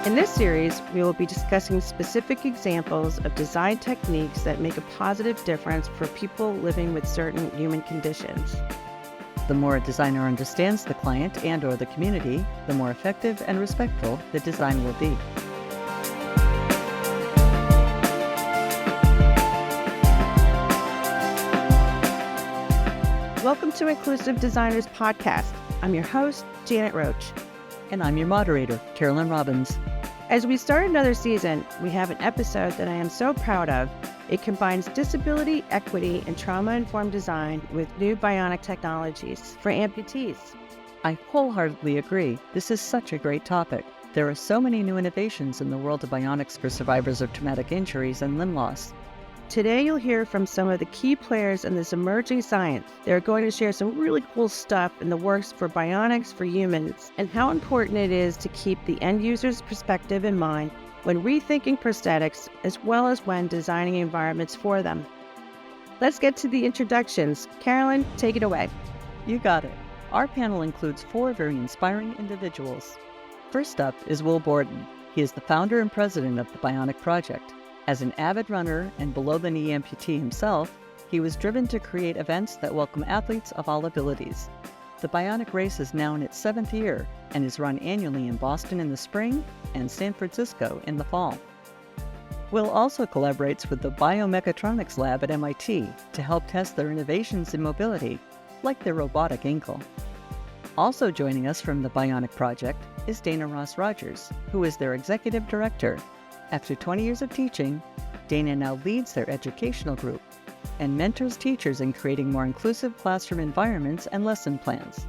In this series, we will be discussing specific examples of design techniques that make a positive difference for people living with certain human conditions. The more a designer understands the client and/or the community, the more effective and respectful the design will be. Welcome to Inclusive Designers Podcast. I'm your host, Janet Roach. And I'm your moderator, Carolyn Robbins. As we start another season, we have an episode that I am so proud of. It combines disability, equity, and trauma-informed design with new bionic technologies for amputees. I wholeheartedly agree. This is such a great topic. There are so many new innovations in the world of bionics for survivors of traumatic injuries and limb loss. Today, you'll hear from some of the key players in this emerging science. They're going to share some really cool stuff in the works for bionics for humans and how important it is to keep the end user's perspective in mind when rethinking prosthetics as well as when designing environments for them. Let's get to the introductions. Carolyn, take it away. You got it. Our panel includes 4 very inspiring individuals. First up is Will Borden. He is the founder and president of the Bionic Project. As an avid runner and below-the-knee amputee himself, he was driven to create events that welcome athletes of all abilities. The Bionic Race is now in its 7th year and is run annually in Boston in the spring and San Francisco in the fall. Will also collaborates with the Biomechatronics Lab at MIT to help test their innovations in mobility, like their robotic ankle. Also joining us from the Bionic Project is Dana Ross Rogers, who is their executive director. After 20 years of teaching, Dana now leads their educational group and mentors teachers in creating more inclusive classroom environments and lesson plans.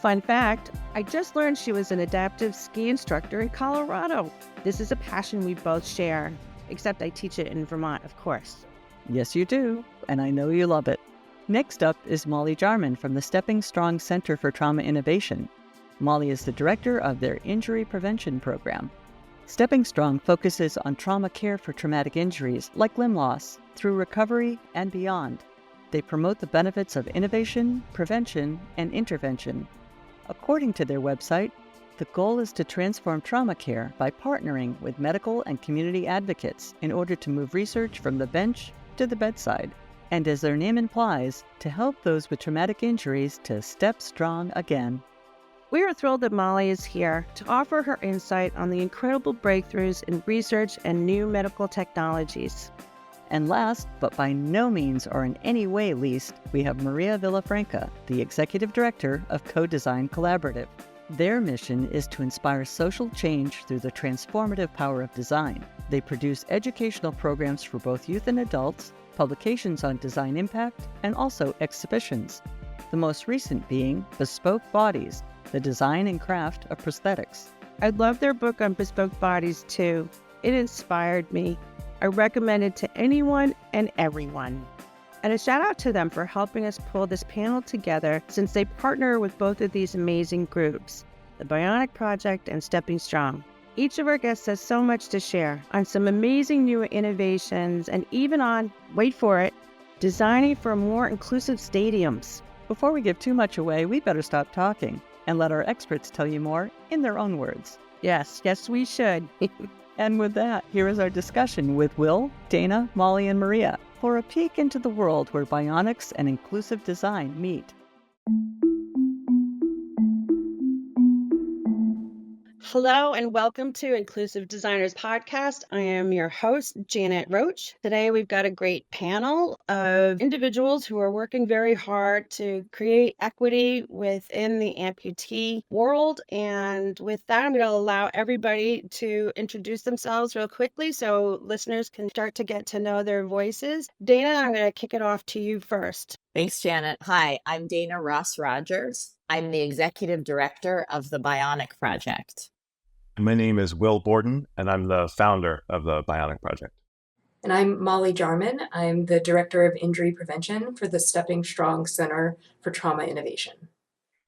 Fun fact, I just learned she was an adaptive ski instructor in Colorado. This is a passion we both share, except I teach it in Vermont, of course. Yes, you do, and I know you love it. Next up is Molly Jarman from the Stepping Strong Center for Trauma Innovation. Molly is the director of their injury prevention program. Stepping Strong focuses on trauma care for traumatic injuries like limb loss through recovery and beyond. They promote the benefits of innovation, prevention, and intervention. According to their website, the goal is to transform trauma care by partnering with medical and community advocates in order to move research from the bench to the bedside, and as their name implies, to help those with traumatic injuries to step strong again. We are thrilled that Molly is here to offer her insight on the incredible breakthroughs in research and new medical technologies. And last, but by no means or in any way least, we have Maria Villafranca, the Executive Director of Co-Design Collaborative. Their mission is to inspire social change through the transformative power of design. They produce educational programs for both youth and adults, publications on design impact, and also exhibitions. The most recent being Bespoke Bodies, the design and craft of prosthetics. I love their book on bespoke bodies too. It inspired me. I recommend it to anyone and everyone. And a shout out to them for helping us pull this panel together since they partner with both of these amazing groups, the Bionic Project and Stepping Strong. Each of our guests has so much to share on some amazing new innovations and even on, wait for it, designing for more inclusive stadiums. Before we give too much away, we better stop talking and let our experts tell you more in their own words. Yes, we should. And with that, here is our discussion with Will, Dana, Molly, and Maria for a peek into the world where bionics and inclusive design meet. Hello and welcome to Inclusive Designers Podcast. I am your host, Janet Roach. Today we've got a great panel of individuals who are working very hard to create equity within the amputee world. And with that, I'm going to allow everybody to introduce themselves real quickly so listeners can start to get to know their voices. Dana, I'm going to kick it off to you first. Thanks, Janet. Hi, I'm Dana Ross Rogers. I'm the executive director of the Bionic Project. My name is Will Borden, and I'm the founder of the Bionic Project. And I'm Molly Jarman. I'm the Director of Injury Prevention for the Stepping Strong Center for Trauma Innovation.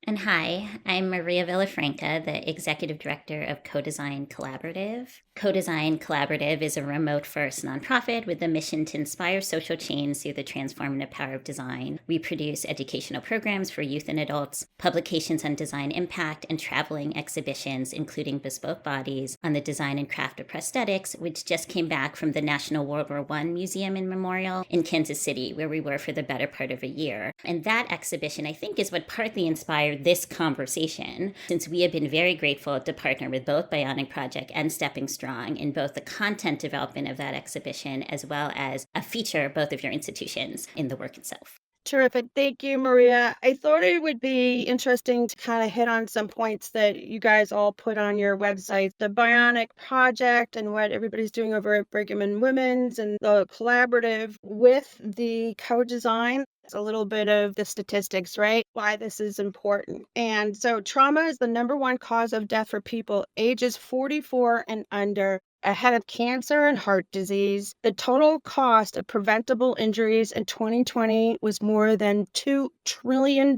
And hi, I'm Maria Villafranca, the Executive Director of Co-Design Collaborative. Co-Design Collaborative is a remote-first nonprofit with the mission to inspire social change through the transformative power of design. We produce educational programs for youth and adults, publications on design impact, and traveling exhibitions, including Bespoke Bodies, on the design and craft of prosthetics, which just came back from the National World War I Museum and Memorial in Kansas City, where we were for the better part of a year. And that exhibition, I think, is what partly inspired this conversation, since we have been very grateful to partner with both Bionic Project and Stepping Strong in both the content development of that exhibition as well as a feature both of your institutions in the work itself. Terrific. Thank you, Maria. I thought it would be interesting to kind of hit on some points that you guys all put on your website, the Bionic Project and what everybody's doing over at Brigham and Women's and the collaborative with the co-design. It's a little bit of the statistics, right? Why this is important. And so trauma is the number one cause of death for people ages 44 and under, ahead of cancer and heart disease. The total cost of preventable injuries in 2020 was more than $2 trillion.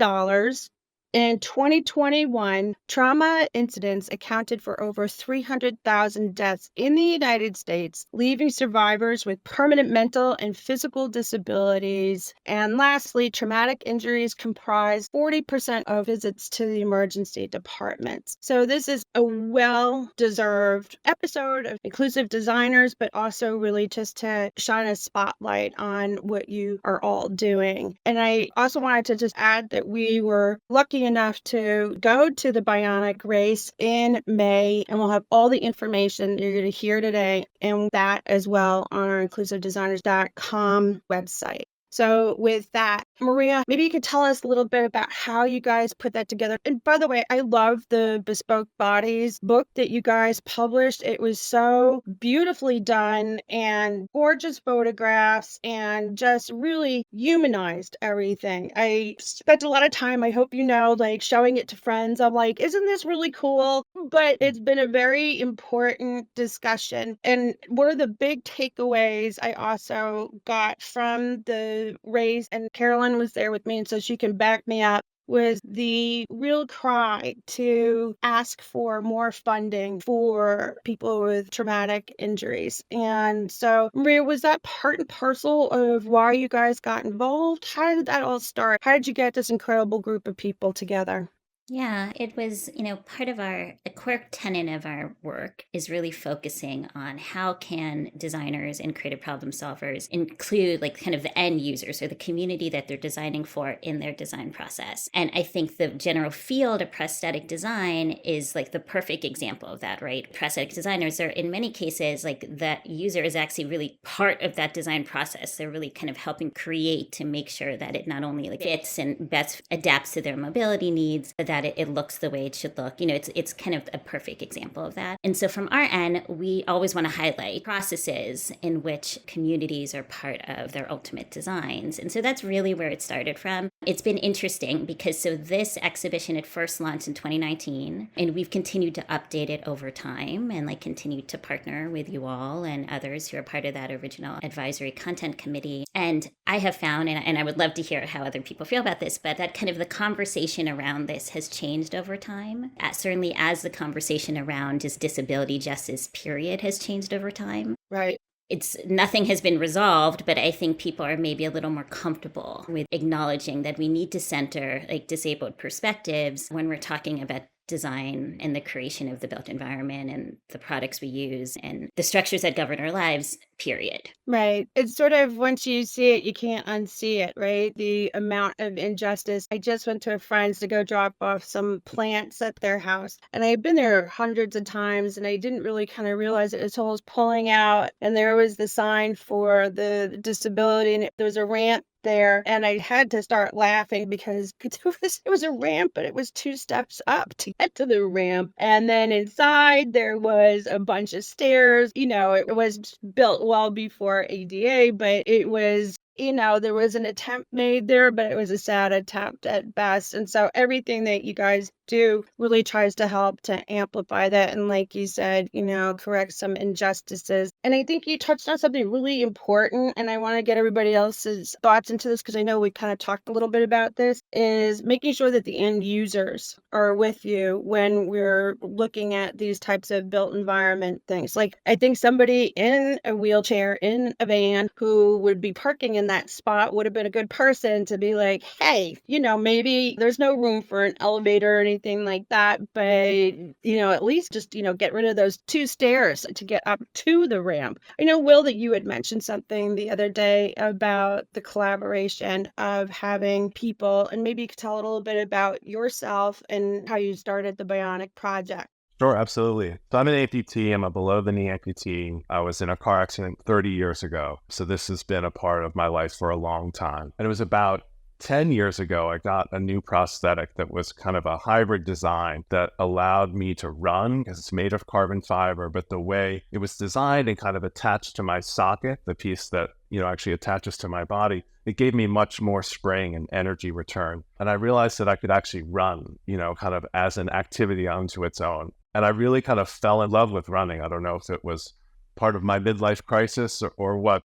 In 2021, trauma incidents accounted for over 300,000 deaths in the United States, leaving survivors with permanent mental and physical disabilities. And lastly, traumatic injuries comprise 40% of visits to the emergency departments. So this is a well-deserved episode of Inclusive Designers, but also really just to shine a spotlight on what you are all doing. And I also wanted to just add that we were lucky enough to go to the Bionic race in May, and we'll have all the information you're going to hear today and that as well on our inclusivedesigners.com website. So with that, Maria, maybe you could tell us a little bit about how you guys put that together. And by the way, I love the Bespoke Bodies book that you guys published. It was so beautifully done and gorgeous photographs and just really humanized everything. I spent a lot of time, I hope you know, like showing it to friends. I'm like, isn't this really cool? But it's been a very important discussion. And one of the big takeaways I also got from the race, and Carolyn was there with me, and so she can back me up, was the real cry to ask for more funding for people with traumatic injuries. And so, Maria, was that part and parcel of why you guys got involved? How did that all start? How did you get this incredible group of people together? Yeah, it was, part of a core tenet of our work is really focusing on how can designers and creative problem solvers include like kind of the end users or the community that they're designing for in their design process. And I think the general field of prosthetic design is like the perfect example of that, right? Prosthetic designers are in many cases like that user is actually really part of that design process. They're really kind of helping create to make sure that it not only like fits and best adapts to their mobility needs, but that it looks the way it should look. It's kind of a perfect example of that. And so from our end, we always want to highlight processes in which communities are part of their ultimate designs. And so that's really where it started from. It's been interesting because so this exhibition had first launched in 2019, and we've continued to update it over time and like continued to partner with you all and others who are part of that original advisory content committee. And I have found, and I would love to hear how other people feel about this, but that kind of the conversation around this has changed over time. Certainly as the conversation around just disability justice period has changed over time. Right. It's nothing has been resolved, but I think people are maybe a little more comfortable with acknowledging that we need to center like disabled perspectives when we're talking about design and the creation of the built environment and the products we use and the structures that govern our lives, period. Right. It's sort of once you see it, you can't unsee it, right? The amount of injustice. I just went to a friend's to go drop off some plants at their house, and I had been there hundreds of times, and I didn't really kind of realize it until I was pulling out, and there was the sign for the disability, and there was a ramp there, and I had to start laughing because it was a ramp, but it was 2 steps up to get to the ramp. And then inside there was a bunch of stairs. It was built well before ADA, but it was there was an attempt made there, but it was a sad attempt at best. And so everything that you guys do really tries to help to amplify that. And like you said, correct some injustices. And I think you touched on something really important. And I want to get everybody else's thoughts into this because I know we kind of talked a little bit about this, is making sure that the end users are with you when we're looking at these types of built environment things. Like, I think somebody in a wheelchair, in a van, who would be parking in that spot would have been a good person to be like, hey, maybe there's no room for an elevator or anything like that, but, at least just, get rid of those 2 stairs to get up to the ramp. I know, Will, that you had mentioned something the other day about the collaboration of having people, and maybe you could tell a little bit about yourself and how you started the Bionic Project. Sure, absolutely. So I'm an amputee. I'm a below-the-knee amputee. I was in a car accident 30 years ago. So this has been a part of my life for a long time. And it was about 10 years ago, I got a new prosthetic that was kind of a hybrid design that allowed me to run because it's made of carbon fiber, but the way it was designed and kind of attached to my socket, the piece that, actually attaches to my body, it gave me much more spring and energy return. And I realized that I could actually run, kind of as an activity unto its own. And I really kind of fell in love with running. I don't know if it was part of my midlife crisis or what,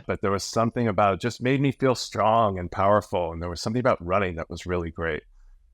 but there was something about it just made me feel strong and powerful. And there was something about running that was really great.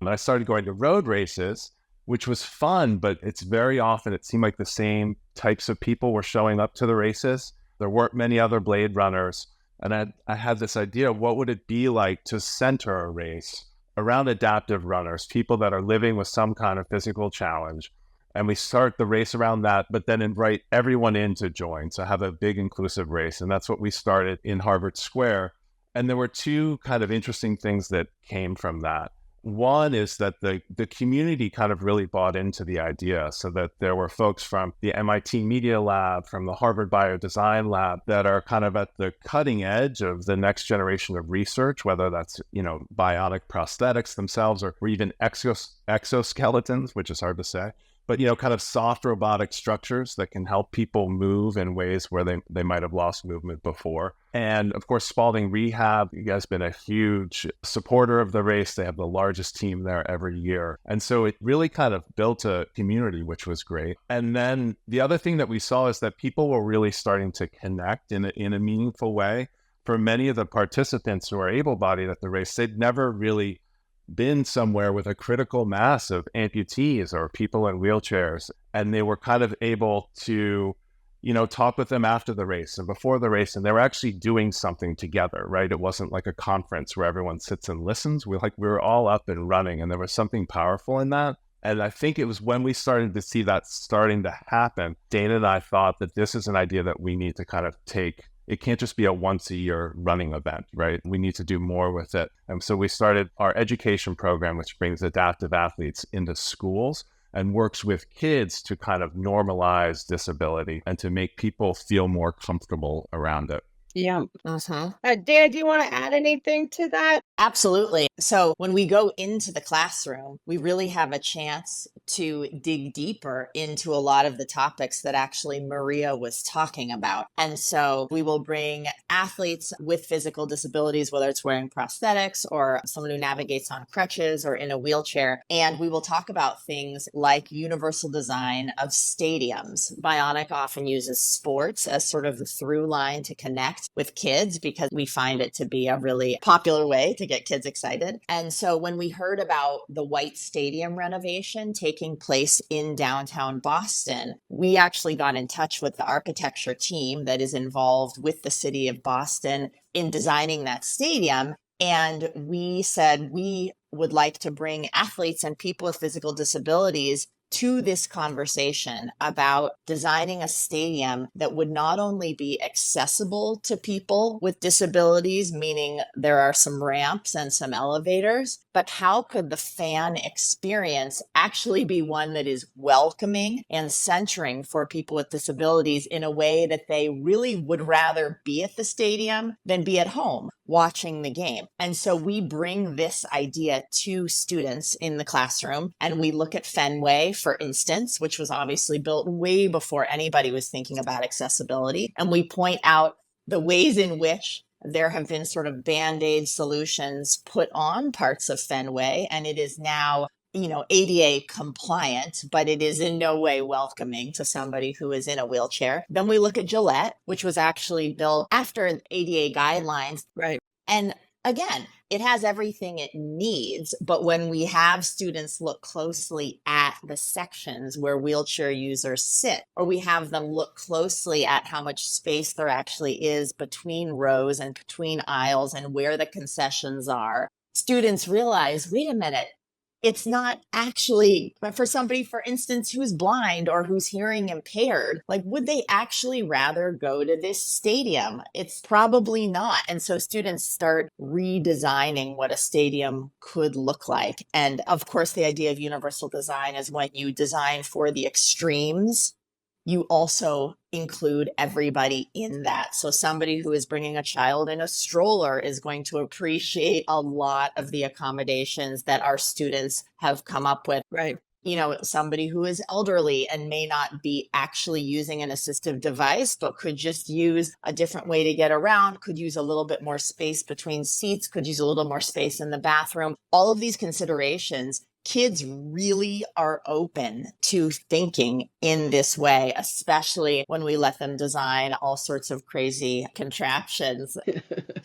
And I started going to road races, which was fun, but it's very often, it seemed like the same types of people were showing up to the races. There weren't many other blade runners. And I had this idea, what would it be like to center a race around adaptive runners, people that are living with some kind of physical challenge? And we start the race around that, but then invite everyone in to join. So have a big inclusive race. And that's what we started in Harvard Square. And there were 2 kind of interesting things that came from that. One is that the community kind of really bought into the idea, so that there were folks from the MIT Media Lab, from the Harvard Biodesign Lab that are kind of at the cutting edge of the next generation of research, whether that's, bionic prosthetics themselves or even exoskeletons, which is hard to say. But, kind of soft robotic structures that can help people move in ways where they might have lost movement before. And of course, Spalding Rehab, you guys have been a huge supporter of the race. They have the largest team there every year. And so it really kind of built a community, which was great. And then the other thing that we saw is that people were really starting to connect in a meaningful way. For many of the participants who are able-bodied at the race, they'd never really been somewhere with a critical mass of amputees or people in wheelchairs. And they were kind of able to, talk with them after the race and before the race. And they were actually doing something together, right? It wasn't like a conference where everyone sits and listens. We were all up and running, and there was something powerful in that. And I think it was when we started to see that starting to happen, Dana and I thought that this is an idea that we need to kind of take. It can't just be a once-a-year running event, right? We need to do more with it. And so we started our education program, which brings adaptive athletes into schools and works with kids to kind of normalize disability and to make people feel more comfortable around it. Yeah. Mhm. Dan, do you want to add anything to that? Absolutely. So when we go into the classroom, we really have a chance to dig deeper into a lot of the topics that actually Maria was talking about. And so we will bring athletes with physical disabilities, whether it's wearing prosthetics or someone who navigates on crutches or in a wheelchair. And we will talk about things like universal design of stadiums. Bionic often uses sports as sort of the through line to connect with kids because we find it to be a really popular way to get kids excited. And so when we heard about the White Stadium renovation taking place in downtown Boston, we actually got in touch with the architecture team that is involved with the city of Boston in designing that stadium. And we said we would like to bring athletes and people with physical disabilities to this conversation about designing a stadium that would not only be accessible to people with disabilities, meaning there are some ramps and some elevators, but how could the fan experience actually be one that is welcoming and centering for people with disabilities in a way that they really would rather be at the stadium than be at home watching the game. And so we bring this idea to students in the classroom, and we look at Fenway, for instance, which was obviously built way before anybody was thinking about accessibility. And we point out the ways in which there have been sort of band-aid solutions put on parts of Fenway, and it is now, ADA compliant, but it is in no way welcoming to somebody who is in a wheelchair. Then we look at Gillette, which was actually built after ADA guidelines. Right. And again, it has everything it needs. But when we have students look closely at the sections where wheelchair users sit, or we have them look closely at how much space there actually is between rows and between aisles and where the concessions are, students realize, wait a minute, it's not actually for somebody, for instance, who's blind or who's hearing impaired. Like, would they actually rather go to this stadium? It's probably not. And so students start redesigning what a stadium could look like. And of course, the idea of universal design is when you design for the extremes, you also include everybody in that. So somebody who is bringing a child in a stroller is going to appreciate a lot of the accommodations that our students have come up with. Right. Somebody who is elderly and may not be actually using an assistive device, but could just use a different way to get around, could use a little bit more space between seats, could use a little more space in the bathroom. All of these considerations, kids really are open to thinking in this way, especially when we let them design all sorts of crazy contraptions.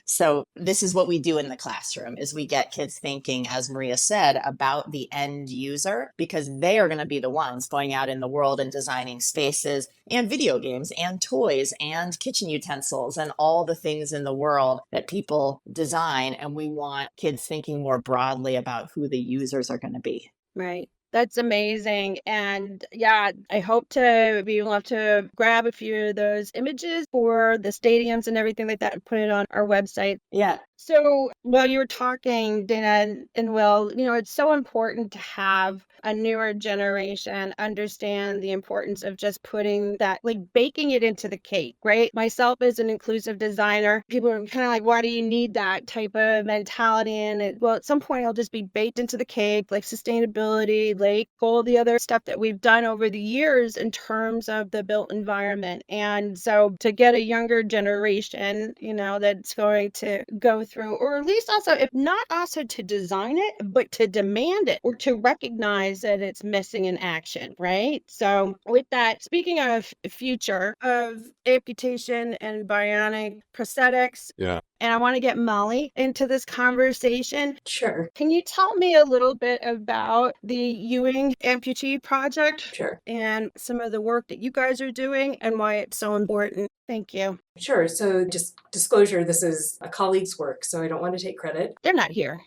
So this is what we do in the classroom, is we get kids thinking, as Maria said, about the end user, because they are going to be the ones going out in the world and designing spaces and video games and toys and kitchen utensils and all the things in the world that people design. And we want kids thinking more broadly about who the users are going to be. Right. That's amazing. And yeah, I hope to be able to grab a few of those images for the stadiums and everything like that and put it on our website. Yeah. So while you were talking, Dana and Will, it's so important to have a newer generation understand the importance of just putting that, like baking it into the cake, right? Myself as an inclusive designer, people are kind of like, why do you need that type of mentality? And well, at some point I'll just be baked into the cake, like sustainability, like all the other stuff that we've done over the years in terms of the built environment. And so to get a younger generation, that's going to go through, or at least also, if not also to design it, but to demand it or to recognize that it's missing in action, right? So with that, speaking of future of amputation and bionic prosthetics, Yeah. and I want to get Molly into this conversation. Sure. Can you tell me a little bit about the Ewing Amputee Project? Sure. And some of the work that you guys are doing and why it's so important? Thank you. Sure. So just disclosure, this is a colleague's work, so I don't want to take credit. They're not here.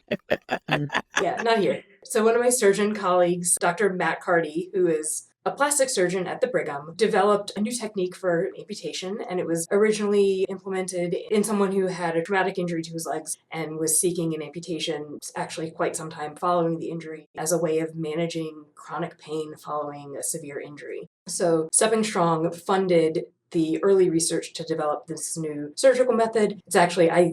Yeah, not here. So one of my surgeon colleagues, Dr. Matt Carty, who is a plastic surgeon at the Brigham, developed a new technique for amputation, and it was originally implemented in someone who had a traumatic injury to his legs and was seeking an amputation actually quite some time following the injury as a way of managing chronic pain following a severe injury. So Stepping Strong funded the early research to develop this new surgical method. It's actually, I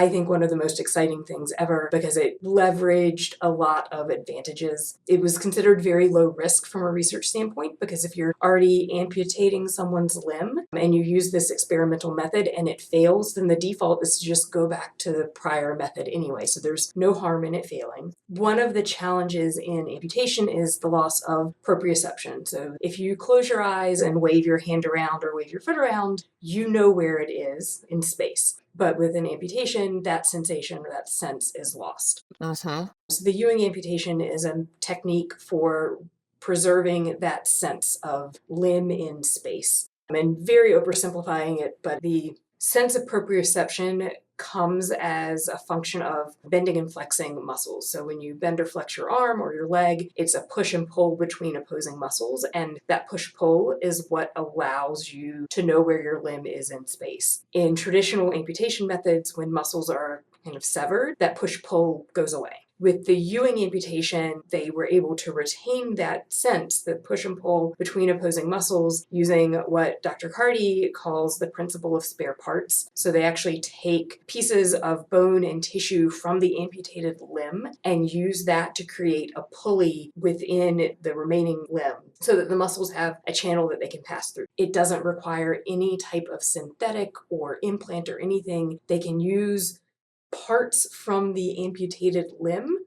think, one of the most exciting things ever because it leveraged a lot of advantages. It was considered very low risk from a research standpoint because if you're already amputating someone's limb and you use this experimental method and it fails, then the default is to just go back to the prior method anyway. So there's no harm in it failing. One of the challenges in amputation is the loss of proprioception. So if you close your eyes and wave your hand around or wave your foot around, you know where it is in space. But with an amputation, that sensation or that sense is lost. Uh-huh. So the Ewing amputation is a technique for preserving that sense of limb in space. I'm very oversimplifying it, but the sense of proprioception comes as a function of bending and flexing muscles. So when you bend or flex your arm or your leg, it's a push and pull between opposing muscles. And that push-pull is what allows you to know where your limb is in space. In traditional amputation methods, when muscles are kind of severed, that push-pull goes away. With the Ewing amputation, they were able to retain that sense, the push and pull between opposing muscles, using what Dr. Carty calls the principle of spare parts. So they actually take pieces of bone and tissue from the amputated limb and use that to create a pulley within the remaining limb so that the muscles have a channel that they can pass through. It doesn't require any type of synthetic or implant or anything. They can use parts from the amputated limb.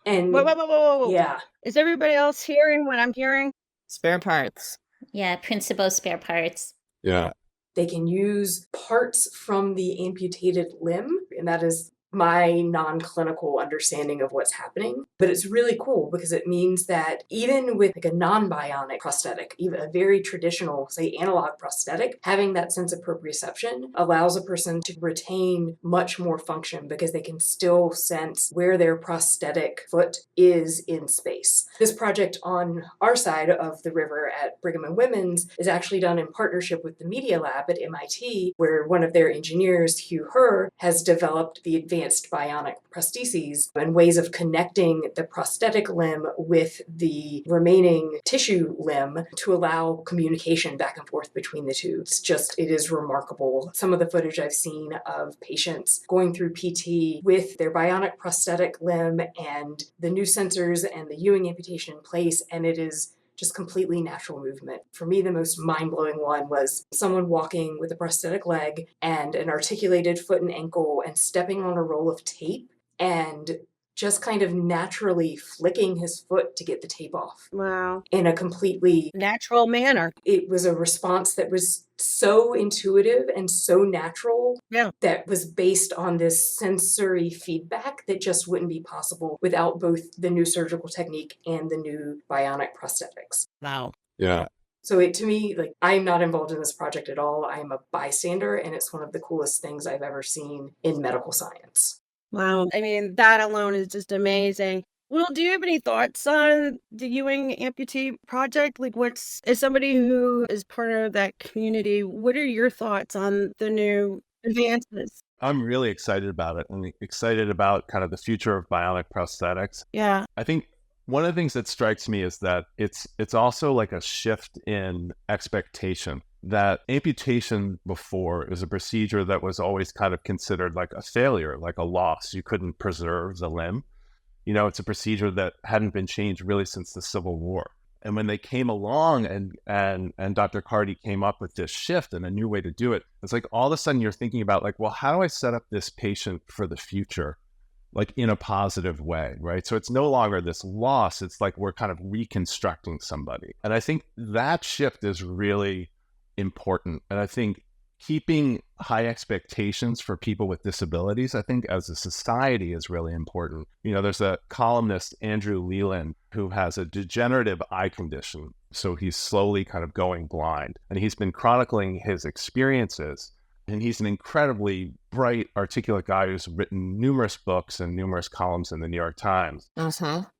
And Whoa. yeah, Is everybody else hearing what I'm hearing? Spare parts. Yeah, principal spare parts. Yeah. they can use parts from the amputated limb, and that is my non-clinical understanding of what's happening. But it's really cool because it means that even with like a non-bionic prosthetic, even a very traditional, say, analog prosthetic, having that sense of proprioception allows a person to retain much more function because they can still sense where their prosthetic foot is in space. This project on our side of the river at Brigham and Women's is actually done in partnership with the Media Lab at MIT, where one of their engineers, Hugh Herr, has developed the advanced bionic prostheses and ways of connecting the prosthetic limb with the remaining tissue limb to allow communication back and forth between the two. It is remarkable. Some of the footage I've seen of patients going through PT with their bionic prosthetic limb and the new sensors and the Ewing amputation in place, and it is just completely natural movement. For me, the most mind-blowing one was someone walking with a prosthetic leg and an articulated foot and ankle and stepping on a roll of tape and just kind of naturally flicking his foot to get the tape off. Wow. In a completely natural manner. It was a response that was so intuitive and so natural, that was based on this sensory feedback that just wouldn't be possible without both the new surgical technique and the new bionic prosthetics. Wow. Yeah. So to me, I'm not involved in this project at all. I am a bystander, and it's one of the coolest things I've ever seen in medical science. Wow. I mean, that alone is just amazing. Will, do you have any thoughts on the Ewing amputee project? As somebody who is part of that community, what are your thoughts on the new advances? I'm really excited about it and excited about kind of the future of bionic prosthetics. Yeah. I think one of the things that strikes me is that it's also like a shift in expectation. That amputation before is a procedure that was always kind of considered like a failure, like a loss. You couldn't preserve the limb. It's a procedure that hadn't been changed really since the Civil War. And when they came along and Dr. Carty came up with this shift and a new way to do it, it's like all of a sudden you're thinking about well, how do I set up this patient for the future? In a positive way, right? So it's no longer this loss. It's like we're kind of reconstructing somebody. And I think that shift is really important. And I think keeping high expectations for people with disabilities, I think as a society is really important. There's a columnist, Andrew Leland, who has a degenerative eye condition. So he's slowly kind of going blind. And he's been chronicling his experiences. And he's an incredibly bright, articulate guy who's written numerous books and numerous columns in the New York Times.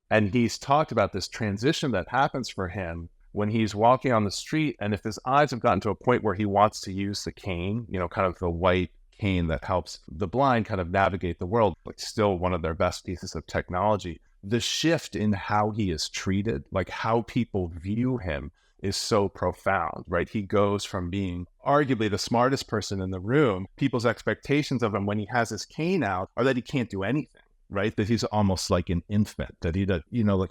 And he's talked about this transition that happens for him when he's walking on the street, and if his eyes have gotten to a point where he wants to use the cane, kind of the white cane that helps the blind kind of navigate the world, still one of their best pieces of technology. The shift in how he is treated, how people view him, is so profound, right? He goes from being arguably the smartest person in the room. People's expectations of him when he has his cane out are that he can't do anything. Right? That he's almost like an infant, that he does,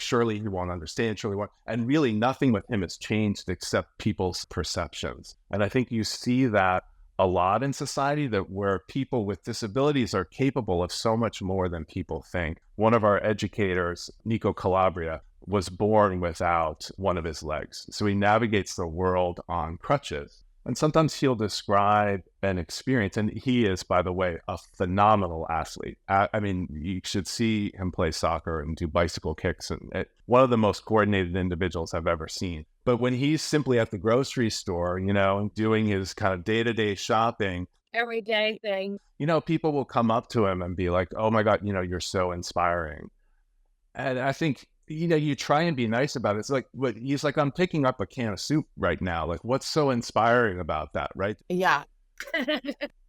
surely he won't understand, surely won't. And really nothing with him has changed except people's perceptions. And I think you see that a lot in society, that where people with disabilities are capable of so much more than people think. One of our educators, Nico Calabria, was born without one of his legs. So he navigates the world on crutches. And sometimes he'll describe an experience, and he is, by the way, a phenomenal athlete. I mean, you should see him play soccer and do bicycle kicks, and one of the most coordinated individuals I've ever seen. But when he's simply at the grocery store, doing his kind of day-to-day shopping, everyday thing, people will come up to him and be like, "Oh my God, you're so inspiring." And I think, you try and be nice about it. It's he's like, "I'm picking up a can of soup right now. What's so inspiring about that?" Right? Yeah.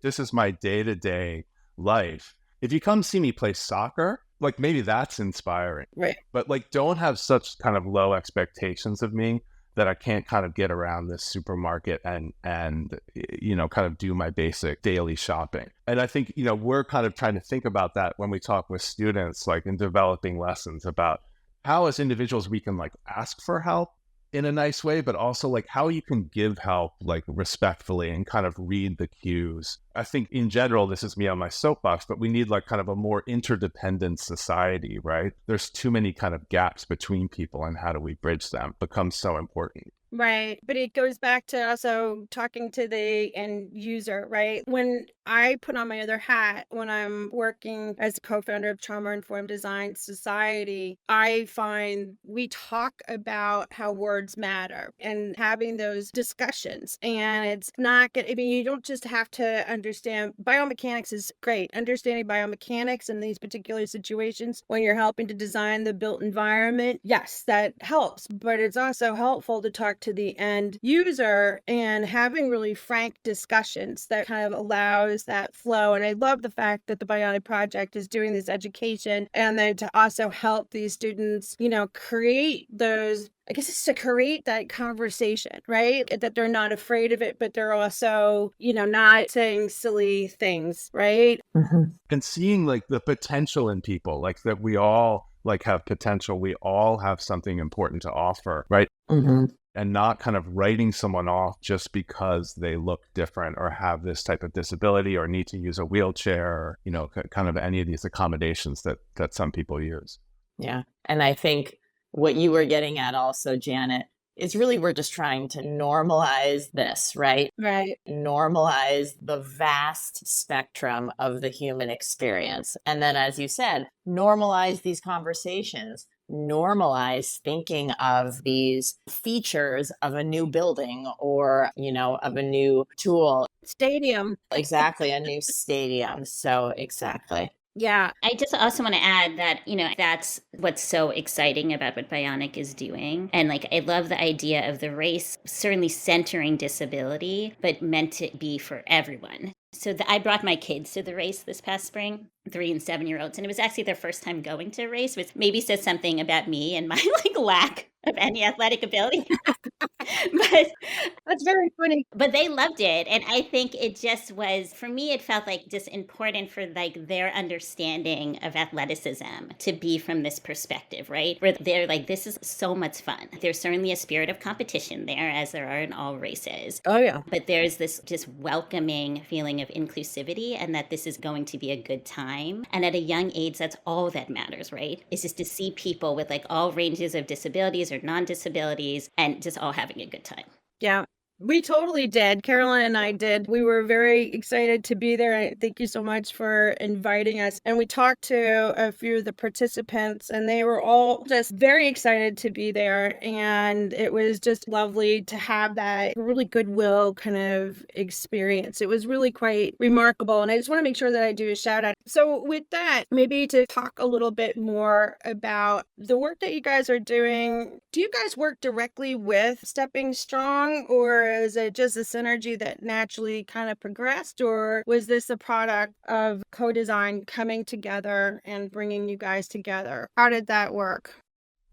This is my day-to-day life. if you come see me play soccer, like maybe that's inspiring. Right. But like, don't have such kind of low expectations of me that I can't kind of get around this supermarket and kind of do my basic daily shopping. And I think, we're kind of trying to think about that when we talk with students, like in developing lessons about how as individuals we can like ask for help in a nice way, but also like how you can give help like respectfully and kind of read the cues. I think in general, this is me on my soapbox, but we need like kind of a more interdependent society, right? There's too many kind of gaps between people, and how do we bridge them becomes so important. Right. But it goes back to also talking to the end user, right? When I put on my other hat, when I'm working as a co-founder of Trauma Informed Design Society, I find we talk about how words matter and having those discussions. And it's not good. I mean, you don't just have to understand biomechanics is great. Understanding biomechanics in these particular situations when you're helping to design the built environment, yes, that helps. But it's also helpful to talk to the end user and having really frank discussions that kind of allows that flow. And I love the fact that the Bionic Project is doing this education and then to also help these students, create those, I guess it's to create that conversation, right? That they're not afraid of it, but they're also, not saying silly things, right? Mm-hmm. And seeing like the potential in people, like that we all like have potential. We all have something important to offer, right? Mm-hmm. And not kind of writing someone off just because they look different or have this type of disability or need to use a wheelchair or, kind of any of these accommodations that some people use. Yeah. And I think what you were getting at also, Janet, is really we're just trying to normalize this, right? Right. Normalize the vast spectrum of the human experience. And then, as you said, normalize these conversations. Normalize thinking of these features of a new building or, of a new tool. Stadium. Exactly, a new stadium. So, exactly. Yeah. I just also want to add that, that's what's so exciting about what Bionic is doing. And I love the idea of the race certainly centering disability, but meant to be for everyone. So I brought my kids to the race this past spring, 3 and 7-year-olds, and it was actually their first time going to a race, which maybe says something about me and my lack of any athletic ability. But that's very funny. But they loved it, and I think it just was, for me, it felt like just important for their understanding of athleticism to be from this perspective, right? Where they're like, this is so much fun. There's certainly a spirit of competition there, as there are in all races. Oh, yeah. But there's this just welcoming feeling of inclusivity and that this is going to be a good time. And at a young age, that's all that matters, right? Is just to see people with all ranges of disabilities or non-disabilities and just all having a good time. Yeah. We totally did. Carolyn and I did. We were very excited to be there. Thank you so much for inviting us. And we talked to a few of the participants, and they were all just very excited to be there. And it was just lovely to have that really goodwill kind of experience. It was really quite remarkable. And I just want to make sure that I do a shout out. So with that, maybe to talk a little bit more about the work that you guys are doing. Do you guys work directly with Stepping Strong, or is it just a synergy that naturally kind of progressed, or was this a product of co-design coming together and bringing you guys together? How did that work?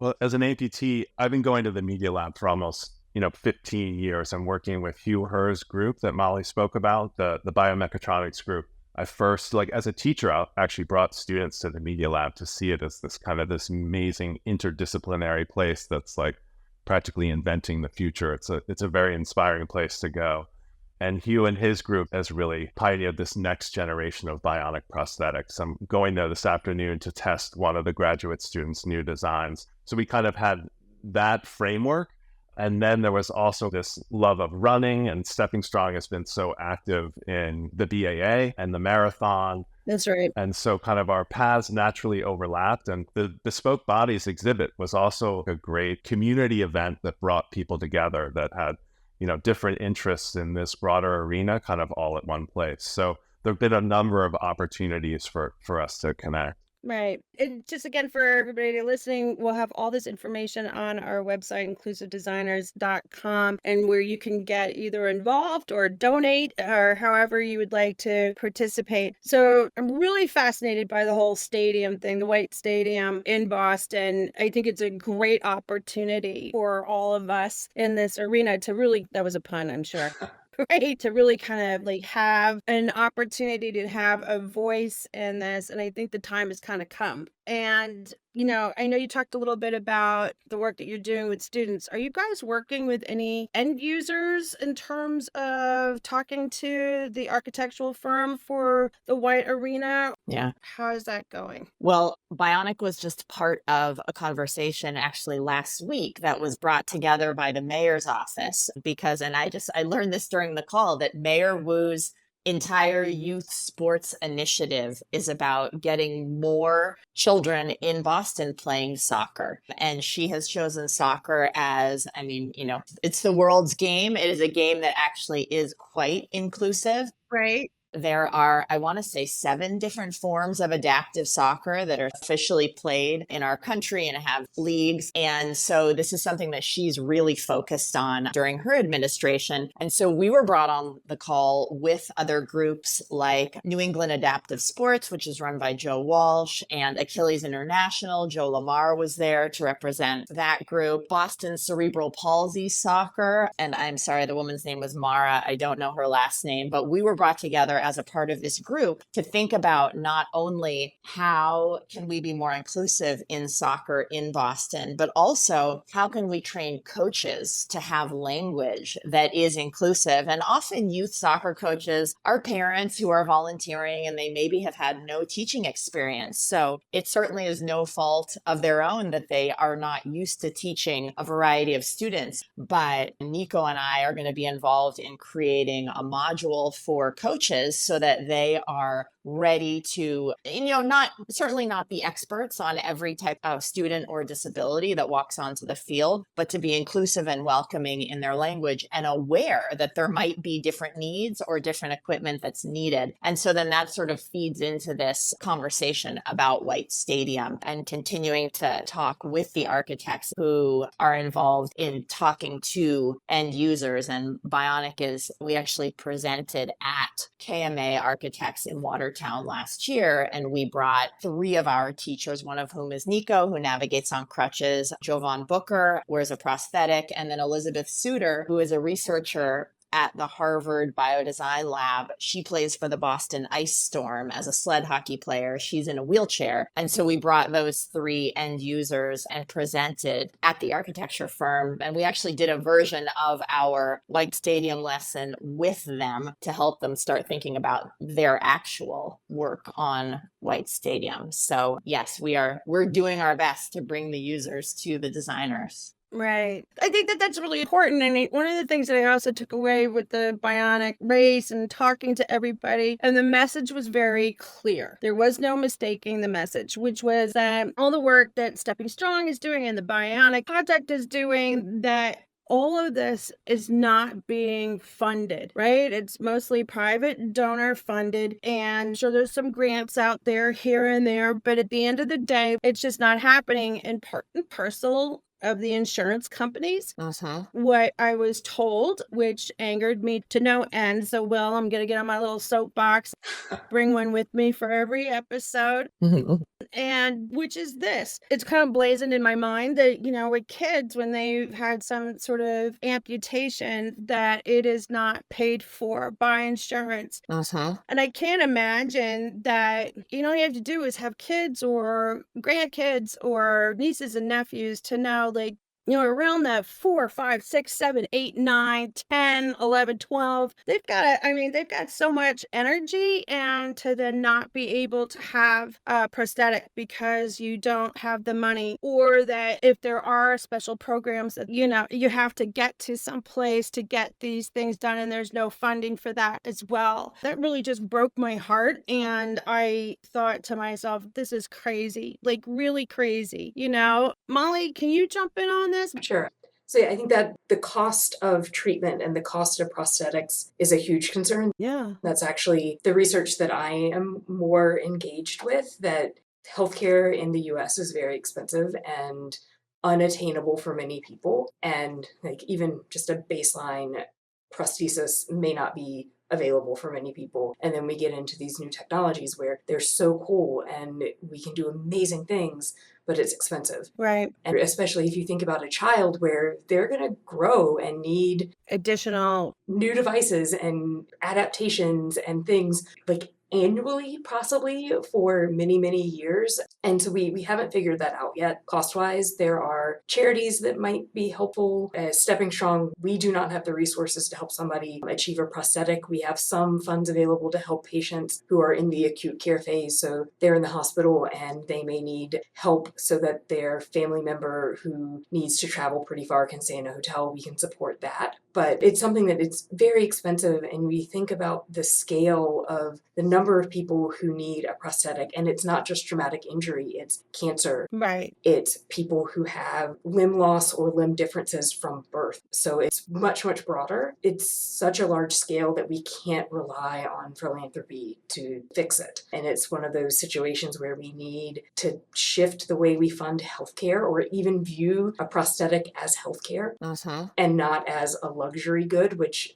Well, as an amputee, I've been going to the Media Lab for almost 15 years. I'm working with Hugh Herr's group that Molly spoke about, the biomechatronics group. I first, as a teacher, I actually brought students to the Media Lab to see it as this amazing interdisciplinary place that's practically inventing the future. It's a very inspiring place to go. And Hugh and his group has really pioneered this next generation of bionic prosthetics. I'm going there this afternoon to test one of the graduate students' new designs. So we kind of had that framework. And then there was also this love of running, and Stepping Strong has been so active in the BAA and the marathon. That's right. And so kind of our paths naturally overlapped. And the Bespoke Bodies exhibit was also a great community event that brought people together that had, different interests in this broader arena kind of all at one place. So there have been a number of opportunities for us to connect. Right. And just again, for everybody listening, we'll have all this information on our website, inclusivedesigners.com, and where you can get either involved or donate or however you would like to participate. So I'm really fascinated by the whole stadium thing, the White Stadium in Boston. I think it's a great opportunity for all of us in this arena to really, that was a pun, I'm sure. Right, to really kind of like have an opportunity to have a voice in this. And I think the time has kind of come. And, I know you talked a little bit about the work that you're doing with students. Are you guys working with any end users in terms of talking to the architectural firm for the White Arena? Yeah. How is that going? Well, Bionic was just part of a conversation actually last week that was brought together by the mayor's office because, and I learned this during the call, that Mayor Wu's entire youth sports initiative is about getting more children in Boston playing soccer. And she has chosen soccer as, it's the world's game. It is a game that actually is quite inclusive. Right. There are, I want to say, 7 different forms of adaptive soccer that are officially played in our country and have leagues. And so this is something that she's really focused on during her administration. And so we were brought on the call with other groups like New England Adaptive Sports, which is run by Joe Walsh, and Achilles International. Joe Lamar was there to represent that group. Boston Cerebral Palsy Soccer. And I'm sorry, the woman's name was Mara. I don't know her last name, but we were brought together as a part of this group to think about not only how can we be more inclusive in soccer in Boston, but also how can we train coaches to have language that is inclusive. And often youth soccer coaches are parents who are volunteering and they maybe have had no teaching experience. So it certainly is no fault of their own that they are not used to teaching a variety of students. But Nico and I are going to be involved in creating a module for coaches so that they are ready to, certainly not be experts on every type of student or disability that walks onto the field, but to be inclusive and welcoming in their language and aware that there might be different needs or different equipment that's needed. And so then that sort of feeds into this conversation about White Stadium and continuing to talk with the architects who are involved in talking to end users. And we actually presented at KMA Architects in Watertown last year, and we brought 3 of our teachers, one of whom is Nico, who navigates on crutches, Jovan Booker wears a prosthetic, and then Elizabeth Suter, who is a researcher at the Harvard Biodesign Lab. She plays for the Boston Ice Storm as a sled hockey player. She's in a wheelchair. And so we brought those 3 end users and presented at the architecture firm. And we actually did a version of our White Stadium lesson with them to help them start thinking about their actual work on White Stadium. So yes, we're doing our best to bring the users to the designers. Right. I think that that's really important. And one of the things that I also took away with the Bionic race and talking to everybody, and the message was very clear. There was no mistaking the message, which was that all the work that Stepping Strong is doing and the Bionic Project is doing, that all of this is not being funded, right? It's mostly private donor funded. And sure, there's some grants out there here and there, but at the end of the day, it's just not happening in part and parcel of the insurance companies. What I was told, which angered me to no end. So, Will, I'm going to get on my little soapbox, bring one with me for every episode. And which is this, it's kind of blazoned in my mind that, with kids, when they've had some sort of amputation, that it is not paid for by insurance. And I can't imagine that, all you have to do is have kids or grandkids or nieces and nephews to know, like, around that 4, 5, 6, 7, 8, 9, 10, 11, 12, they've got so much energy, and to then not be able to have a prosthetic because you don't have the money, or that if there are special programs that, you have to get to some place to get these things done and there's no funding for that as well. That really just broke my heart. And I thought to myself, this is crazy, like really crazy, Molly, can you jump in on this? Sure. So yeah, I think that the cost of treatment and the cost of prosthetics is a huge concern. Yeah. That's actually the research that I am more engaged with, that Healthcare in the US is very expensive and unattainable for many people. And like even just a baseline prosthesis may not be available for many people. And then we get into these new technologies where they're so cool and we can do amazing things, but it's expensive. Right. And especially if you think about a child where they're going to grow and need Additional new devices and adaptations and things like annually, possibly for many, many years. And so we haven't figured that out yet. Cost wise, there are charities that might be helpful. As Stepping Strong, we do not have the resources to help somebody achieve a prosthetic. We have some funds available to help patients who are in the acute care phase. So they're in the hospital and they may need help so that their family member who needs to travel pretty far can stay in a hotel. We can support that. But it's something that it's very expensive, and we think about the scale of the number of people who need a prosthetic, and it's not just traumatic injury, it's cancer. right. It's people who have limb loss or limb differences from birth. So it's much, much broader. It's such a large scale that we can't rely on philanthropy to fix it. And it's one of those situations where we need to shift the way we fund healthcare or even view a prosthetic as healthcare and not as a luxury good, which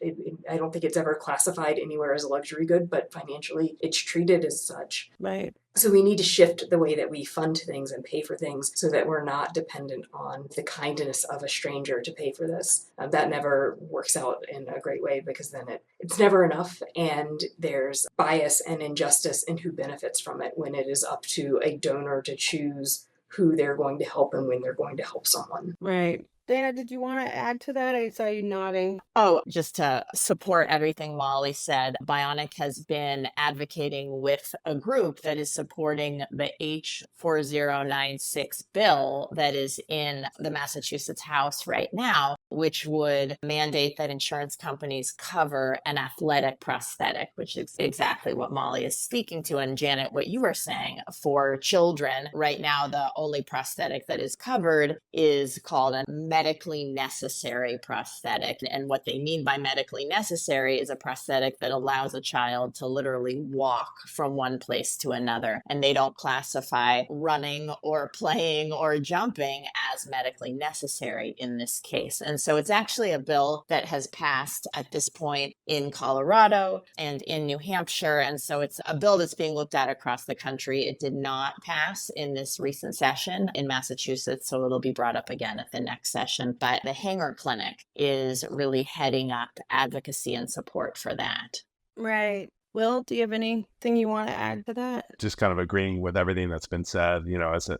I don't think it's ever classified anywhere as a luxury good, but financially it's treated as such. Right. So we need to shift the way that we fund things and pay for things so that we're not dependent on the kindness of a stranger to pay for this. That never works out in a great way because then it's never enough, and there's bias and injustice in who benefits from it when it is up to a donor to choose who they're going to help and when they're going to help someone. Right. Dana, did you want to add to that? I saw you nodding. Oh, just to support everything Molly said, Bionic has been advocating with a group that is supporting the H4096 bill that is in the Massachusetts House right now, which would mandate that insurance companies cover an athletic prosthetic, which is exactly what Molly is speaking to. And Janet, what you were saying for children, right now, the only prosthetic that is covered is called a medically necessary prosthetic. And what they mean by medically necessary is a prosthetic that allows a child to literally walk from one place to another. And they don't classify running or playing or jumping as medically necessary in this case. And so it's actually a bill that has passed at this point in Colorado and in New Hampshire. And so it's a bill that's being looked at across the country. It did not pass in this recent session in Massachusetts, so it'll be brought up again at the next session. But the Hanger Clinic is really heading up advocacy and support for that. Right. Will, do you have anything you want to add to that? Just kind of agreeing with everything that's been said,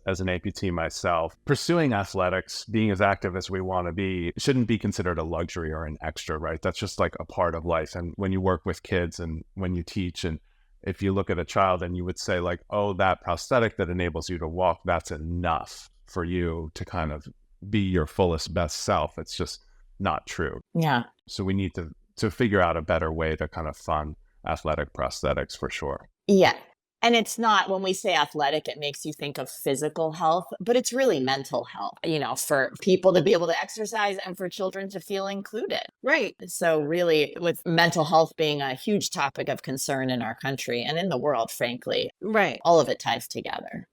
as an amputee myself, pursuing athletics, being as active as we want to be, shouldn't be considered a luxury or an extra, right? That's just like a part of life. And when you work with kids and when you teach, and if you look at a child and you would say like, oh, that prosthetic that enables you to walk, that's enough for you to kind of be your fullest best self. It's just not true. Yeah. So we need to figure out a better way to kind of fund athletic prosthetics for sure. Yeah. And it's not, when we say athletic, it makes you think of physical health, but it's really mental health, for people to be able to exercise and for children to feel included. Right. So really, with mental health being a huge topic of concern in our country and in the world, frankly, Right. all of it ties together.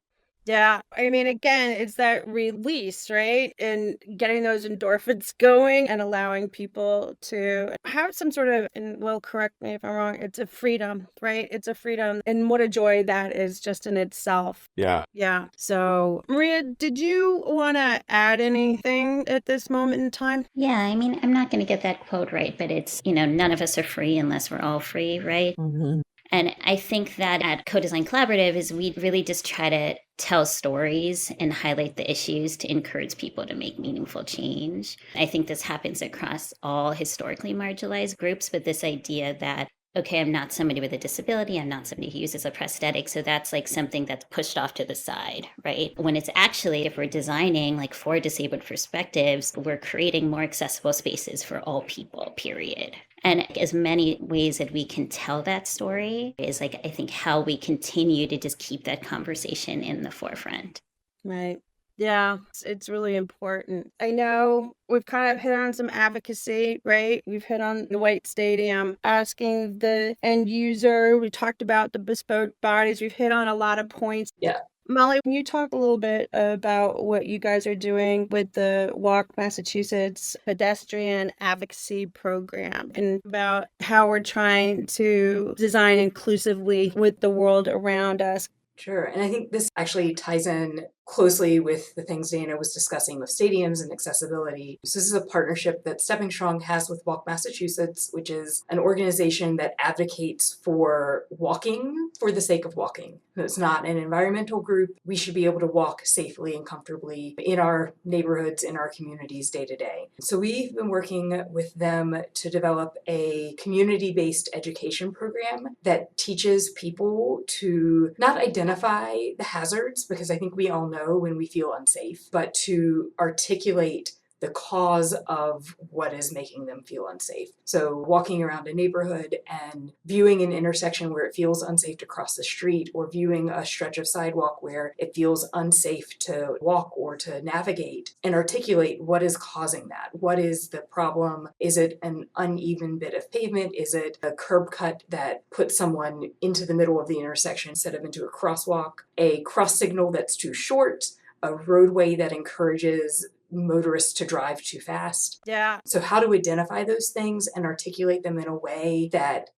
Yeah. I mean, again, it's that release, right? And getting those endorphins going and allowing people to have some sort of, and Will, correct me if I'm wrong, it's a freedom, right? It's a freedom. And what a joy that is just in itself. Yeah. Yeah. So, Maria, did you want to add anything at this moment in time? Yeah, I mean, I'm not going to get that quote right, but it's, none of us are free unless we're all free, right? Mm-hmm. And I think that at Co-Design Collaborative is we really just try to tell stories and highlight the issues to encourage people to make meaningful change. I think this happens across all historically marginalized groups, but this idea that, okay, I'm not somebody with a disability, I'm not somebody who uses a prosthetic, so that's like something that's pushed off to the side, right? When it's actually, if we're designing like for disabled perspectives, we're creating more accessible spaces for all people, period. And as many ways that we can tell that story is like, I think how we continue to just keep that conversation in the forefront. Right. Yeah, it's really important. I know we've kind of hit on some advocacy, right? We've hit on the White Stadium, asking the end user. We talked about the bespoke bodies. We've hit on a lot of points. Yeah. Molly, can you talk a little bit about what you guys are doing with the Walk Massachusetts pedestrian advocacy program and about how we're trying to design inclusively with the world around us? Sure. And I think this actually ties in closely with the things Dana was discussing with stadiums and accessibility. So this is a partnership that Stepping Strong has with Walk Massachusetts, which is an organization that advocates for walking for the sake of walking. It's not an environmental group. We should be able to walk safely and comfortably in our neighborhoods, in our communities day to day. So we've been working with them to develop a community-based education program that teaches people to not identify the hazards, because I think we all know when we feel unsafe, but to articulate the cause of what is making them feel unsafe. So walking around a neighborhood and viewing an intersection where it feels unsafe to cross the street, or viewing a stretch of sidewalk where it feels unsafe to walk or to navigate, and articulate what is causing that. What is the problem? Is it an uneven bit of pavement? Is it a curb cut that puts someone into the middle of the intersection instead of into a crosswalk? A cross signal that's too short? A roadway that encourages motorists to drive too fast? Yeah. So how to identify those things and articulate them in a way that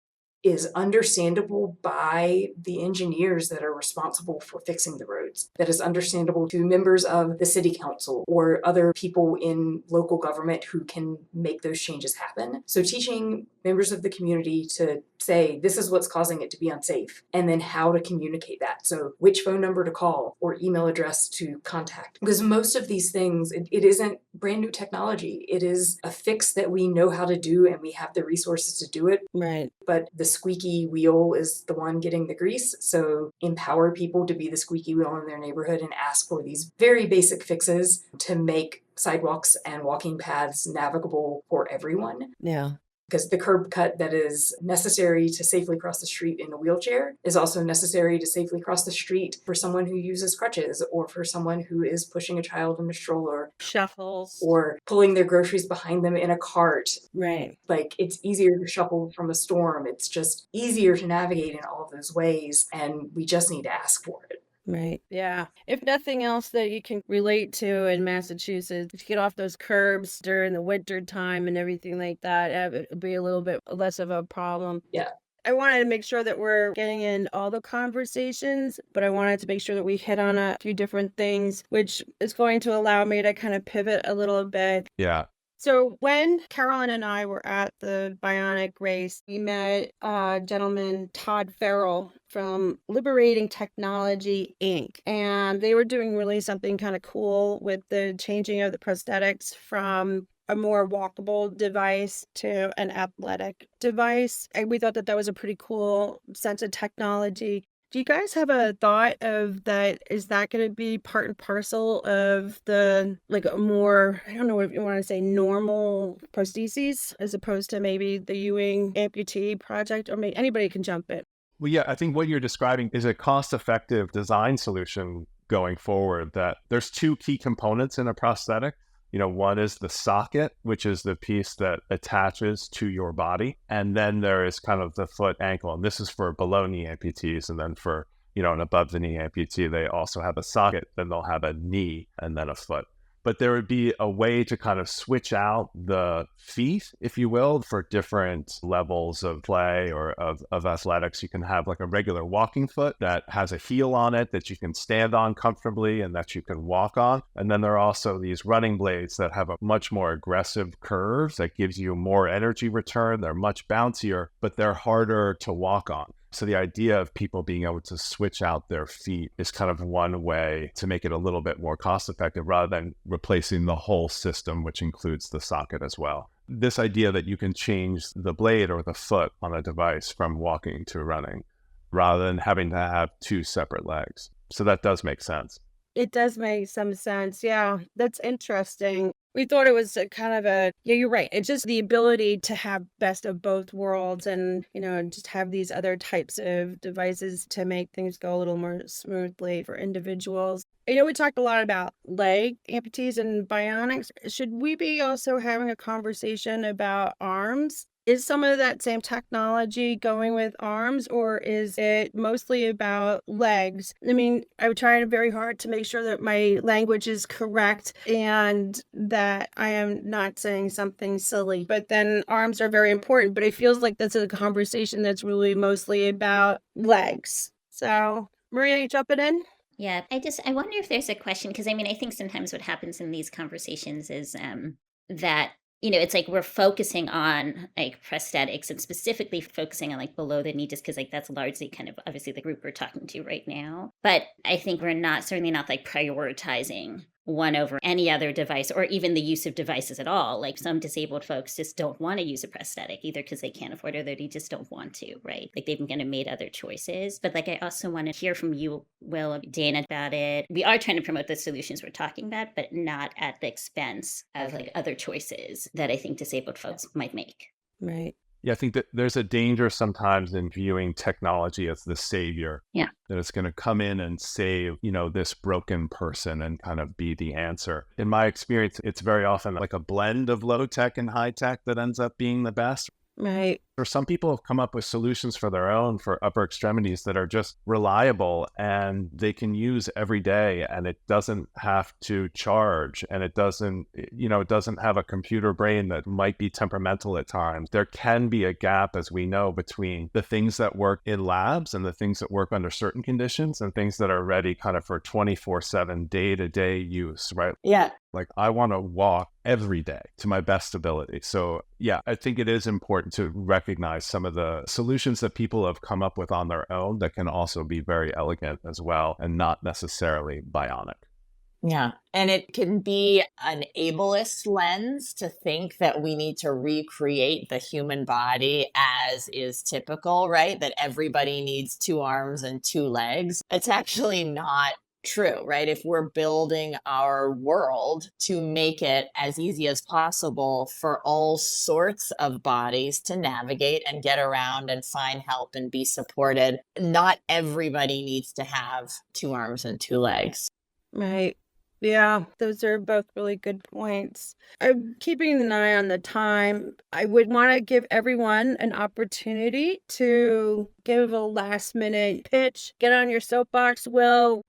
is understandable by the engineers that are responsible for fixing the roads, that is understandable to members of the city council or other people in local government who can make those changes happen. So teaching members of the community to say, this is what's causing it to be unsafe, and then how to communicate that. So which phone number to call or email address to contact. Because most of these things, it isn't brand new technology. It is a fix that we know how to do and we have the resources to do it. Right. But the squeaky wheel is the one getting the grease. So empower people to be the squeaky wheel in their neighborhood and ask for these very basic fixes to make sidewalks and walking paths navigable for everyone. Yeah. Because the curb cut that is necessary to safely cross the street in a wheelchair is also necessary to safely cross the street for someone who uses crutches, or for someone who is pushing a child in a stroller, Shuffles. or pulling their groceries behind them in a cart. Right. Like, it's easier to shuffle from a storm. It's just easier to navigate in all of those ways, and we just need to ask for it. Right. Yeah. If nothing else that you can relate to in Massachusetts, to get off those curbs during the winter time and everything like that, it would be a little bit less of a problem. Yeah. I wanted to make sure that we're getting in all the conversations, but I wanted to make sure that we hit on a few different things, which is going to allow me to kind of pivot a little bit. Yeah. So when Carolyn and I were at the Bionic race, we met a gentleman, Todd Farrell, from Liberating Technology, Inc. And they were doing really something kind of cool with the changing of the prosthetics from a more walkable device to an athletic device. And we thought that that was a pretty cool sense of technology. Do you guys have a thought of that? Is that going to be part and parcel of the, like, a more, I don't know what you want to say, normal prostheses, as opposed to maybe the Ewing amputee project? Or maybe anybody can jump in. Well, yeah, I think what you're describing is a cost-effective design solution going forward. That there's two key components in a prosthetic. One is the socket, which is the piece that attaches to your body. And then there is kind of the foot ankle. And this is for below knee amputees. And then for, an above the knee amputee, they also have a socket. Then they'll have a knee and then a foot. But there would be a way to kind of switch out the feet, if you will, for different levels of play or of athletics. You can have like a regular walking foot that has a heel on it that you can stand on comfortably and that you can walk on. And then there are also these running blades that have a much more aggressive curves that gives you more energy return. They're much bouncier, but they're harder to walk on. So the idea of people being able to switch out their feet is kind of one way to make it a little bit more cost effective rather than replacing the whole system, which includes the socket as well. This idea that you can change the blade or the foot on a device from walking to running rather than having to have two separate legs. So that does make sense. It does make some sense. Yeah, that's interesting. We thought it was a kind of yeah, you're right. It's just the ability to have best of both worlds and, just have these other types of devices to make things go a little more smoothly for individuals. We talked a lot about leg amputees and bionics. Should we be also having a conversation about arms? Is some of that same technology going with arms, or is it mostly about legs? I mean, I'm trying very hard to make sure that my language is correct and that I am not saying something silly. But then arms are very important, but it feels like that's a conversation that's really mostly about legs. So, Maria, you jumping in? Yeah, I wonder if there's a question, because I mean, I think sometimes what happens in these conversations is that, it's like we're focusing on like prosthetics and specifically focusing on like below the knee, just because like that's largely kind of obviously the group we're talking to right now. But I think we're certainly not like prioritizing one over any other device or even the use of devices at all. Like some disabled folks just don't want to use a prosthetic either because they can't afford it or they just don't want to, right? Like they've kind of made other choices. But like I also want to hear from you, Will, Dana, about it. We are trying to promote the solutions we're talking about, but not at the expense of like other choices that I think disabled folks might make. Right. Yeah, I think that there's a danger sometimes in viewing technology as the savior. Yeah. That it's going to come in and save, this broken person and kind of be the answer. In my experience, it's very often like a blend of low tech and high tech that ends up being the best. Right. Or some people have come up with solutions for their own for upper extremities that are just reliable and they can use every day, and it doesn't have to charge, and it doesn't have a computer brain that might be temperamental at times. There can be a gap, as we know, between the things that work in labs and the things that work under certain conditions and things that are ready kind of for 24/7 day-to-day use, right? Yeah. Like I want to walk every day to my best ability. So yeah, I think it is important to recognize some of the solutions that people have come up with on their own that can also be very elegant as well and not necessarily bionic. Yeah. And it can be an ableist lens to think that we need to recreate the human body as is typical, right? That everybody needs 2 arms and 2 legs. It's actually not true, right? If we're building our world to make it as easy as possible for all sorts of bodies to navigate and get around and find help and be supported, not everybody needs to have 2 arms and 2 legs. Right. Yeah, those are both really good points. I'm keeping an eye on the time. I would want to give everyone an opportunity to give a last minute pitch, get on your soapbox, Will,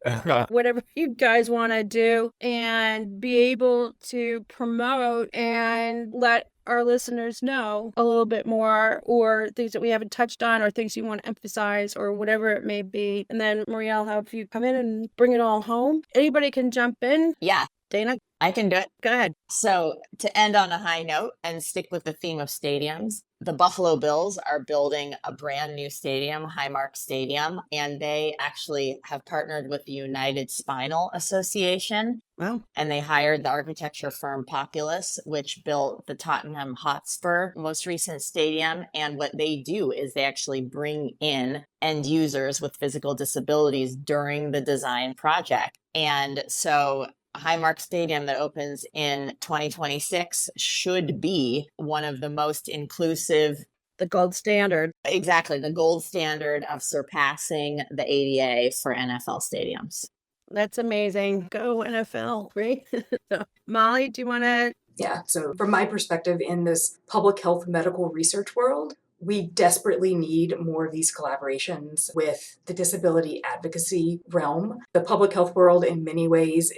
whatever you guys want to do, and be able to promote and let our listeners know a little bit more, or things that we haven't touched on, or things you want to emphasize, or whatever it may be. And then Maria, I'll have you come in and bring it all home. Anybody can jump in. Yeah, Dana, I can do it. go ahead. So, to end on a high note and stick with the theme of stadiums, the Buffalo Bills are building a brand new stadium, Highmark Stadium, and they actually have partnered with the United Spinal Association. Wow. And they hired the architecture firm Populous, which built the Tottenham Hotspur most recent stadium. And what they do is they actually bring in end users with physical disabilities during the design project. And so Highmark Stadium that opens in 2026 should be one of the most inclusive. The gold standard. Exactly, the gold standard of surpassing the ADA for NFL stadiums. That's amazing. Go NFL, right? So, Molly, do you want to? Yeah, so from my perspective in this public health medical research world, we desperately need more of these collaborations with the disability advocacy realm. The public health world in many ways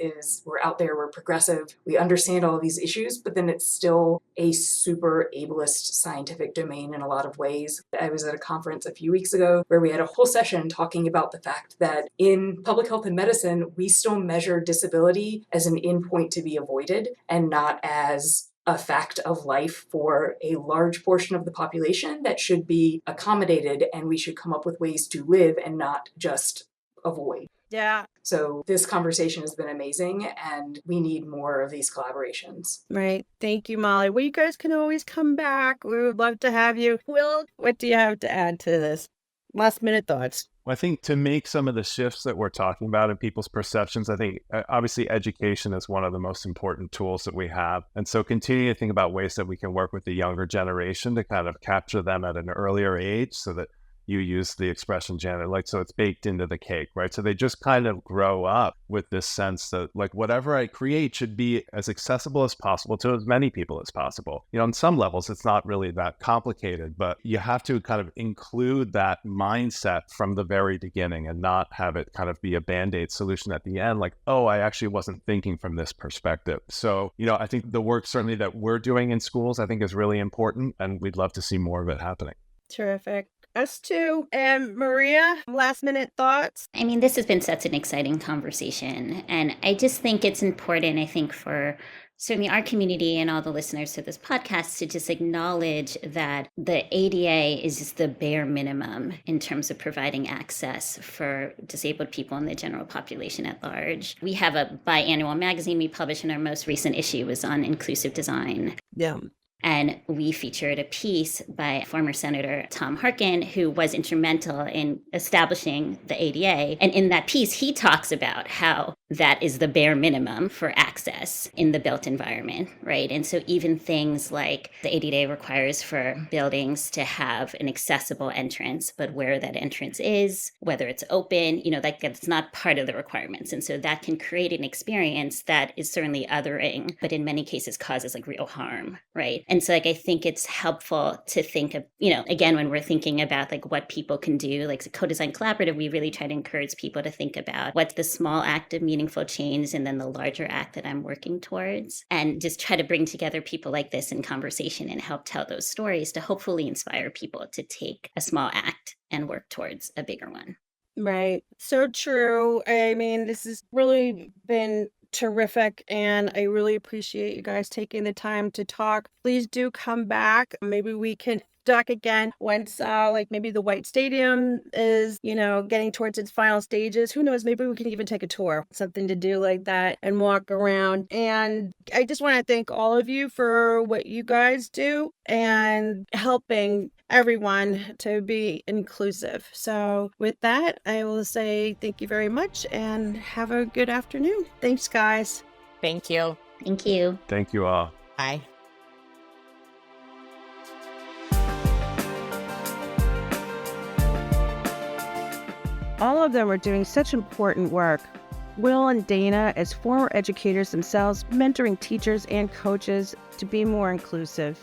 we're out there, we're progressive, we understand all of these issues, but then it's still a super ableist scientific domain in a lot of ways. I was at a conference a few weeks ago where we had a whole session talking about the fact that in public health and medicine, we still measure disability as an endpoint to be avoided and not as a fact of life for a large portion of the population that should be accommodated, and we should come up with ways to live and not just avoid. Yeah. So this conversation has been amazing, and we need more of these collaborations. Right. Thank you, Molly. Well, you guys can always come back. We would love to have you. Will, what do you have to add to this? Last minute thoughts. Well, I think to make some of the shifts that we're talking about in people's perceptions, I think obviously education is one of the most important tools that we have. And so continue to think about ways that we can work with the younger generation to kind of capture them at an earlier age so that, you use the expression, Janet, like, so it's baked into the cake, right? So they just kind of grow up with this sense that like whatever I create should be as accessible as possible to as many people as possible. On some levels, it's not really that complicated, but you have to kind of include that mindset from the very beginning and not have it kind of be a Band-Aid solution at the end, like, oh, I actually wasn't thinking from this perspective. So, I think the work certainly that we're doing in schools, I think is really important, and we'd love to see more of it happening. Terrific. Us too. And Maria, last minute thoughts? I mean, this has been such an exciting conversation. And I just think it's important, I think, for certainly our community and all the listeners to this podcast to just acknowledge that the ADA is just the bare minimum in terms of providing access for disabled people and the general population at large. We have a biannual magazine we published, and our most recent issue was on inclusive design. Yeah. And we featured a piece by former Senator Tom Harkin, who was instrumental in establishing the ADA. And in that piece, he talks about how that is the bare minimum for access in the built environment, right? And so even things like the ADA requires for buildings to have an accessible entrance, but where that entrance is, whether it's open, that's not part of the requirements. And so that can create an experience that is certainly othering, but in many cases causes like real harm, right? And so I think it's helpful to think of, again, when we're thinking about like what people can do, like the Co-Design Collaborative, we really try to encourage people to think about what's the small act of meaningful change and then the larger act that I'm working towards, and just try to bring together people like this in conversation and help tell those stories to hopefully inspire people to take a small act and work towards a bigger one. Right. So true. I mean, this has really been terrific, and I really appreciate you guys taking the time to talk. Please do come back. Maybe we can talk again once maybe the White Stadium is getting towards its final stages. Who knows, maybe we can even take a tour, something to do like that, and walk around. And I just want to thank all of you for what you guys do and helping everyone to be inclusive. So with that, I will say thank you very much and have a good afternoon. Thanks, guys. Thank you. Thank you. Thank you all. Bye. All of them are doing such important work. Will and Dana, as former educators themselves, mentoring teachers and coaches to be more inclusive.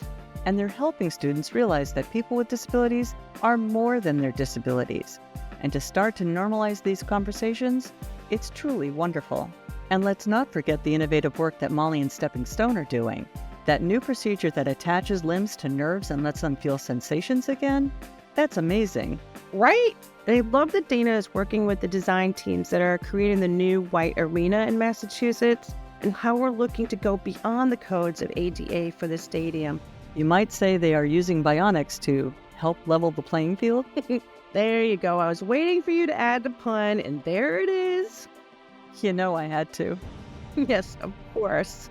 And they're helping students realize that people with disabilities are more than their disabilities. And to start to normalize these conversations, it's truly wonderful. And let's not forget the innovative work that Molly and Stepping Stone are doing. That new procedure that attaches limbs to nerves and lets them feel sensations again? That's amazing. Right? I love that Dana is working with the design teams that are creating the new White Arena in Massachusetts, and how we're looking to go beyond the codes of ADA for the stadium. You might say they are using bionics to help level the playing field. There you go. I was waiting for you to add the pun, and there it is. I had to. Yes, of course.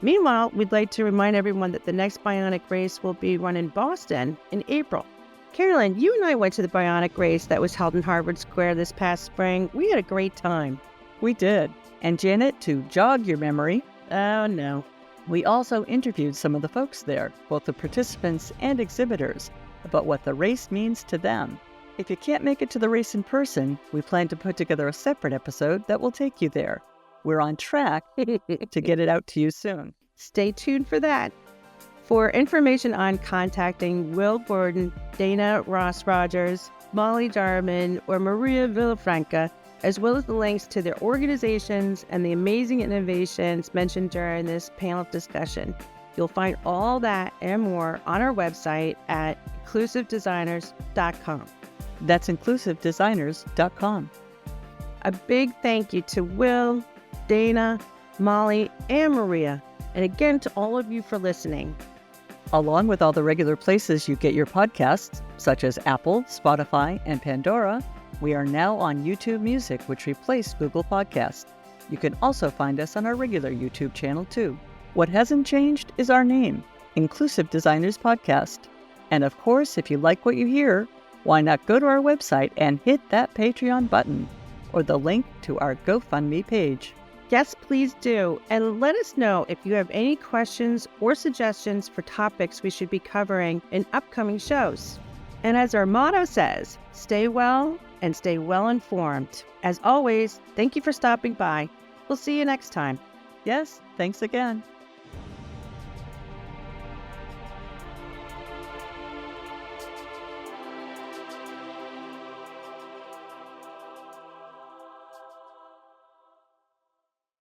Meanwhile, we'd like to remind everyone that the next Bionic race will be run in Boston in April. Carolyn, you and I went to the Bionic race that was held in Harvard Square this past spring. We had a great time. We did. And Janet, to jog your memory, Oh, no. we also interviewed some of the folks there, both the participants and exhibitors, about what the race means to them. If you can't make it to the race in person, we plan to put together a separate episode that will take you there. We're on track to get it out to you soon. Stay tuned for that. For information on contacting Will Borden, Dana Ross Rogers, Molly Jarman, or Maria Villafranca, as well as the links to their organizations and the amazing innovations mentioned during this panel discussion, you'll find all that and more on our website at inclusivedesigners.com. That's inclusivedesigners.com. A big thank you to Will, Dana, Molly, and Maria, and again to all of you for listening. Along with all the regular places you get your podcasts, such as Apple, Spotify, and Pandora, we are now on YouTube Music, which replaced Google Podcasts. You can also find us on our regular YouTube channel, too. What hasn't changed is our name, Inclusive Designers Podcast. And of course, if you like what you hear, why not go to our website and hit that Patreon button, or the link to our GoFundMe page. Yes, please do. And let us know if you have any questions or suggestions for topics we should be covering in upcoming shows. And as our motto says, stay well and stay well informed. As always, thank you for stopping by. We'll see you next time. Yes, thanks again.